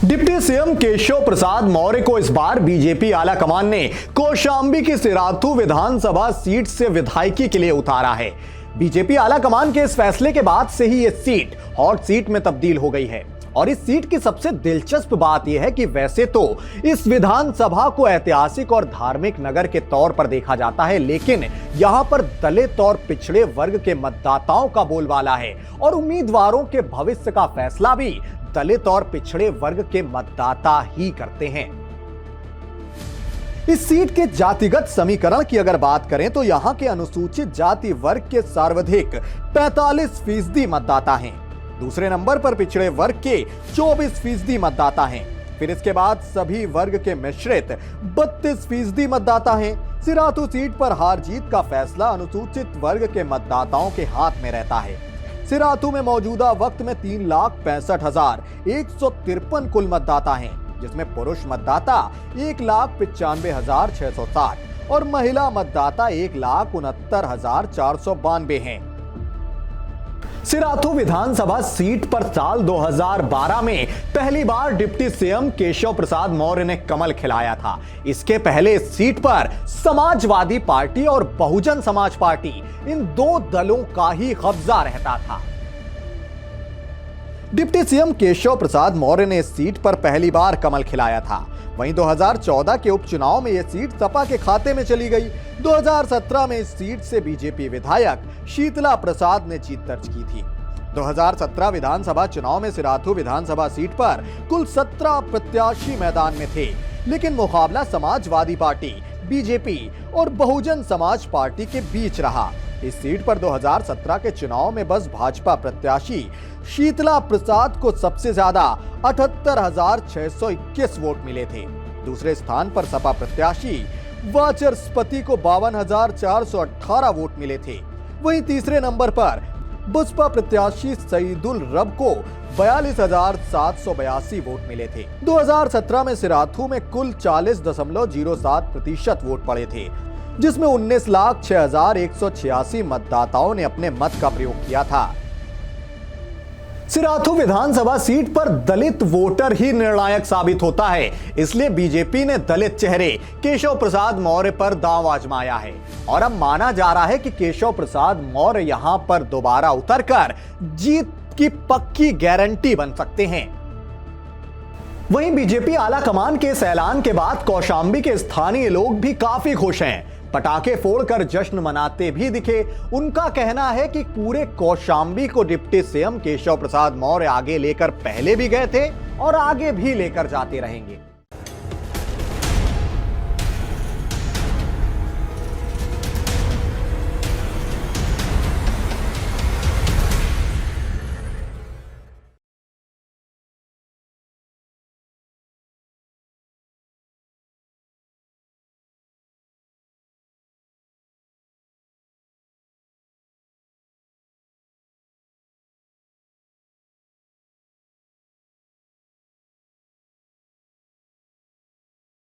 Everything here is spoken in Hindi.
डिप्टी सीएम केशव प्रसाद मौर्य को इस बार बीजेपी आला कमान ने कौशांबी की सिराथू विधानसभा सीट से विधायकी के लिए उतारा है। बीजेपी आला कमान के इस फैसले के बाद से ही यह सीट हॉट सीट में तब्दील हो गई है। और इस सीट की सबसे दिलचस्प बात यह है कि वैसे तो इस विधानसभा को ऐतिहासिक और धार्मिक नगर के तौर पर देखा जाता है, लेकिन यहां पर दलित और पिछड़े वर्ग के मतदाताओं का बोलबाला है और उम्मीदवारों के भविष्य का फैसला भी दलित और पिछड़े वर्ग के मतदाता ही करते हैं। इस सीट के जातिगत समीकरण की अगर बात करें तो यहां के अनुसूचित जाति वर्ग के सर्वाधिक 45% मतदाता हैं। दूसरे नंबर पर पिछड़े वर्ग के 24% मतदाता हैं। फिर इसके बाद सभी वर्ग के मिश्रित 32% मतदाता हैं। सिराथू सीट पर हार जीत का फैसला अनुसूचित वर्ग के मतदाताओं के हाथ में रहता है। सिराथू में मौजूदा वक्त में 3,65,153 कुल मतदाता हैं, जिसमें पुरुष मतदाता 1,95,660 और महिला मतदाता 1,69,492 हैं। सिराथू विधानसभा सीट पर साल 2012 में पहली बार डिप्टी सीएम केशव प्रसाद मौर्य ने कमल खिलाया था। इसके पहले इस सीट पर समाजवादी पार्टी और बहुजन समाज पार्टी, इन दो दलों का ही कब्जा रहता था। डिप्टी सीएम केशव प्रसाद मौर्य ने इस सीट पर पहली बार कमल खिलाया था। वहीं 2014 के उपचुनाव में यह सीट सपा के खाते में चली गई। 2017 में इस सीट से बीजेपी विधायक शीतला प्रसाद ने जीत दर्ज की थी। 2017 विधानसभा चुनाव में सिराथू विधानसभा सीट पर कुल 17 प्रत्याशी मैदान में थे, लेकिन मुकाबला समाजवादी पार्टी, बीजेपी और बहुजन समाज पार्टी के बीच रहा। इस सीट पर 2017 के चुनाव में बस भाजपा प्रत्याशी शीतला प्रसाद को सबसे ज्यादा 78,621 वोट मिले थे। दूसरे स्थान पर सपा प्रत्याशी वाचस्पति को 52,418 वोट मिले थे। वहीं तीसरे नंबर पर बसपा प्रत्याशी सईदुल रब को 42,782 वोट मिले थे। 2017 में सिराथू में कुल 40.07% वोट पड़े थे, जिसमें 19,06,186 मतदाताओं ने अपने मत का प्रयोग किया था। सिराथू विधानसभा सीट पर दलित वोटर ही निर्णायक साबित होता है, इसलिए बीजेपी ने दलित चेहरे केशव प्रसाद मौर्य पर दांव आजमाया है और अब माना जा रहा है कि केशव प्रसाद मौर्य यहां पर दोबारा उतरकर जीत की पक्की गारंटी बन सकते हैं। वहीं बीजेपी आला कमान के इस ऐलान के बाद कौशांबी के स्थानीय लोग भी काफी खुश हैं। पटाखे फोड़कर जश्न मनाते भी दिखे। उनका कहना है कि पूरे कौशांबी को डिप्टी सीएम केशव प्रसाद मौर्य आगे लेकर पहले भी गए थे और आगे भी लेकर जाते रहेंगे।